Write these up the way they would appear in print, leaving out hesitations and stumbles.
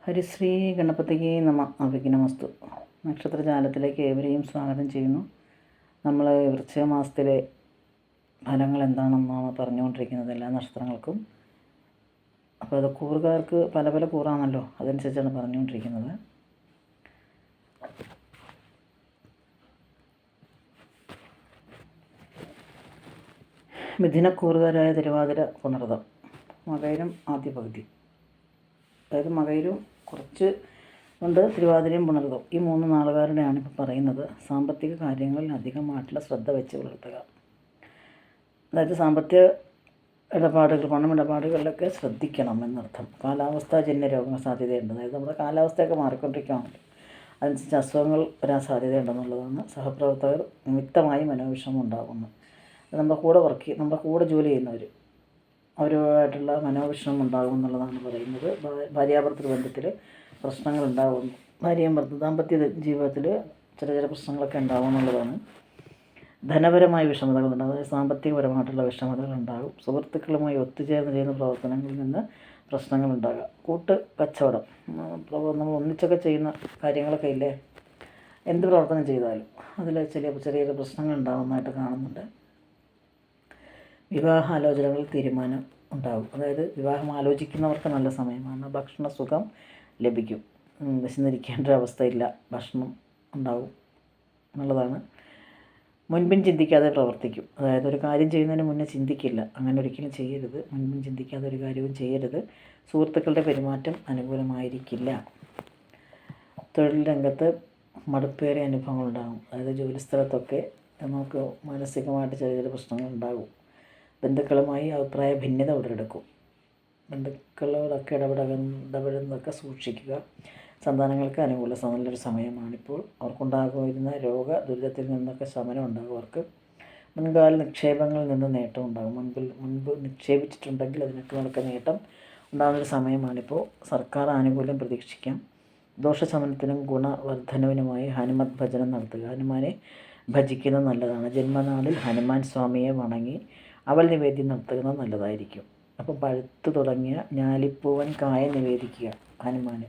ഹരിശ്രീ ഗണപതിക്ക് അഭിഘ്നമസ്തു. നക്ഷത്രജാലത്തിലേക്ക് ഏവരെയും സ്വാഗതം ചെയ്യുന്നു. നമ്മൾ വൃശ്ചിക മാസത്തിലെ ഫലങ്ങൾ എന്താണെന്നാണ് പറഞ്ഞുകൊണ്ടിരിക്കുന്നത് എല്ലാ നക്ഷത്രങ്ങൾക്കും. അപ്പോൾ അത് കൂറുകാർക്ക് പല പല കൂറാണല്ലോ, അതനുസരിച്ചാണ് പറഞ്ഞുകൊണ്ടിരിക്കുന്നത്. മിഥുനക്കൂറുകാരായ തിരുവാതിര, പുണർതം, മകയിരം ആദ്യ പകുതി. അതായത് മകയിലും കുറച്ച് കൊണ്ട് തിരുവാതിരയും പുണർതം, ഈ 3 നാളുകാരുടെയാണ് ഇപ്പോൾ പറയുന്നത്. സാമ്പത്തിക കാര്യങ്ങളിൽ അധികമായിട്ടുള്ള ശ്രദ്ധ വെച്ച് പുലർത്തുക. അതായത് സാമ്പത്തിക ഇടപാടുകൾ, പണമിടപാടുകളിലൊക്കെ ശ്രദ്ധിക്കണം എന്നർത്ഥം. കാലാവസ്ഥാജന്യ രോഗ സാധ്യതയുണ്ട്. അതായത് നമ്മുടെ കാലാവസ്ഥയൊക്കെ മാറിക്കൊണ്ടിരിക്കുകയാണല്ലോ, അതനുസരിച്ച് അസുഖങ്ങൾ വരാൻ സാധ്യതയുണ്ടെന്നുള്ളതാണ്. സഹപ്രവർത്തകർ നിമിത്തമായി മനോവിഷമം ഉണ്ടാകുന്നു. നമ്മുടെ കൂടെ ജോലി ചെയ്യുന്നവർ, അവരുമായിട്ടുള്ള മനോവിഷമം ഉണ്ടാകും എന്നുള്ളതാണ് പറയുന്നത്. ഭാര്യാഭർത്തൃ ബന്ധത്തിൽ പ്രശ്നങ്ങൾ ഉണ്ടാകുന്നു. ഭാര്യയും ദാമ്പത്യ ജീവിതത്തിൽ ചില പ്രശ്നങ്ങളൊക്കെ ഉണ്ടാകും എന്നുള്ളതാണ്. ധനപരമായ വിഷമതകളുണ്ടാകും, അതായത് സാമ്പത്തികപരമായിട്ടുള്ള വിഷമതകൾ ഉണ്ടാകും. സുഹൃത്തുക്കളുമായി ഒത്തുചേർന്ന് ചെയ്യുന്ന പ്രവർത്തനങ്ങളിൽ നിന്ന് പ്രശ്നങ്ങളുണ്ടാകാം. കൂട്ട് കച്ചവടം, നമ്മൾ ഒന്നിച്ചൊക്കെ ചെയ്യുന്ന കാര്യങ്ങളൊക്കെ ഇല്ലേ, എന്ത് പ്രവർത്തനം ചെയ്താലും അതിൽ ചെറിയ പ്രശ്നങ്ങൾ ഉണ്ടാകുന്നതായിട്ട് കാണുന്നുണ്ട്. വിവാഹാലോചനകളിൽ തീരുമാനം ഉണ്ടാകും. അതായത് വിവാഹം ആലോചിക്കുന്നവർക്ക് നല്ല സമയമാണ്. ഭക്ഷണ സുഖം ലഭിക്കും. വിശന്നിരിക്കേണ്ട അവസ്ഥയില്ല, ഭക്ഷണം ഉണ്ടാകും എന്നുള്ളതാണ്. മുൻപിൻ ചിന്തിക്കാതെ പ്രവർത്തിക്കും. അതായത് ഒരു കാര്യം ചെയ്യുന്നതിന് മുന്നേ ചിന്തിക്കില്ല, അങ്ങനെ ഒരിക്കലും ചെയ്യരുത്. മുൻപിൻ ചിന്തിക്കാതെ ഒരു കാര്യവും ചെയ്യരുത്. സുഹൃത്തുക്കളുടെ പെരുമാറ്റം അനുകൂലമായിരിക്കില്ല. തൊഴിൽ രംഗത്ത് മടുപ്പേറിയ അനുഭവങ്ങളുണ്ടാകും. അതായത് ജോലിസ്ഥലത്തൊക്കെ നമുക്ക് മാനസികമായിട്ട് ചെറിയ പ്രശ്നങ്ങൾ ഉണ്ടാകും. ബന്ധുക്കളുമായി അഭിപ്രായ ഭിന്നത ഉടലെടുക്കും. ബന്ധുക്കളോടൊക്കെ ഇടപെടുന്നതൊക്കെ സൂക്ഷിക്കുക. സന്താനങ്ങൾക്ക് അനുകൂല നല്ലൊരു സമയമാണിപ്പോൾ. അവർക്കുണ്ടാകുന്ന ദുരിതത്തിൽ നിന്നൊക്കെ ശമനം ഉണ്ടാകും. അവർക്ക് മുൻകാല നിക്ഷേപങ്ങളിൽ നിന്ന് നേട്ടം ഉണ്ടാകും. മുൻപ് നിക്ഷേപിച്ചിട്ടുണ്ടെങ്കിൽ അതിനൊക്കെ നേട്ടം ഉണ്ടാകുന്നൊരു സമയമാണിപ്പോൾ. സർക്കാർ ആനുകൂല്യം പ്രതീക്ഷിക്കാം. ദോഷശമനത്തിനും ഗുണവർദ്ധനവിനുമായി ഹനുമത് ഭജനം നടത്തുക. ഹനുമാനെ ഭജിക്കുന്നത് നല്ലതാണ്. ജന്മനാളിൽ ഹനുമാൻ സ്വാമിയെ വണങ്ങി അവൽ നിവേദ്യം നടത്തുന്നത് നല്ലതായിരിക്കും. അപ്പോൾ പഴുത്തു തുടങ്ങിയ ഞാലിപ്പൂവൻ കായ നിവേദിക്കുക ഹനുമാന്.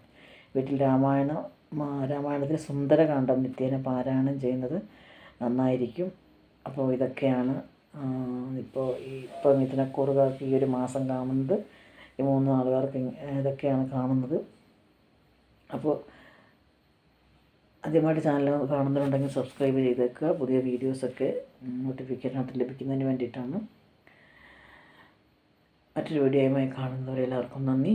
വീട്ടിൽ രാമായണത്തിൽ സുന്ദരകാന്ഡം നിത്യേന പാരായണം ചെയ്യുന്നത് നന്നായിരിക്കും. അപ്പോൾ ഇതൊക്കെയാണ് ഇപ്പോൾ മിഥുനക്കൂറുകാർക്ക് ഈ ഒരു മാസം കാണുന്നത്. ഈ 3 നാളുകാർക്ക് ഇതൊക്കെയാണ് കാണുന്നത്. അപ്പോൾ ആദ്യമായിട്ട് ചാനൽ കാണുന്നുണ്ടെങ്കിൽ സബ്സ്ക്രൈബ് ചെയ്തേക്കുക. പുതിയ വീഡിയോസൊക്കെ നോട്ടിഫിക്കേഷനായിട്ട് ലഭിക്കുന്നതിന് വേണ്ടിയിട്ടാണ്. മറ്റൊരു വീഡിയോയുമായി കാണുന്നവരെല്ലാവർക്കും നന്ദി.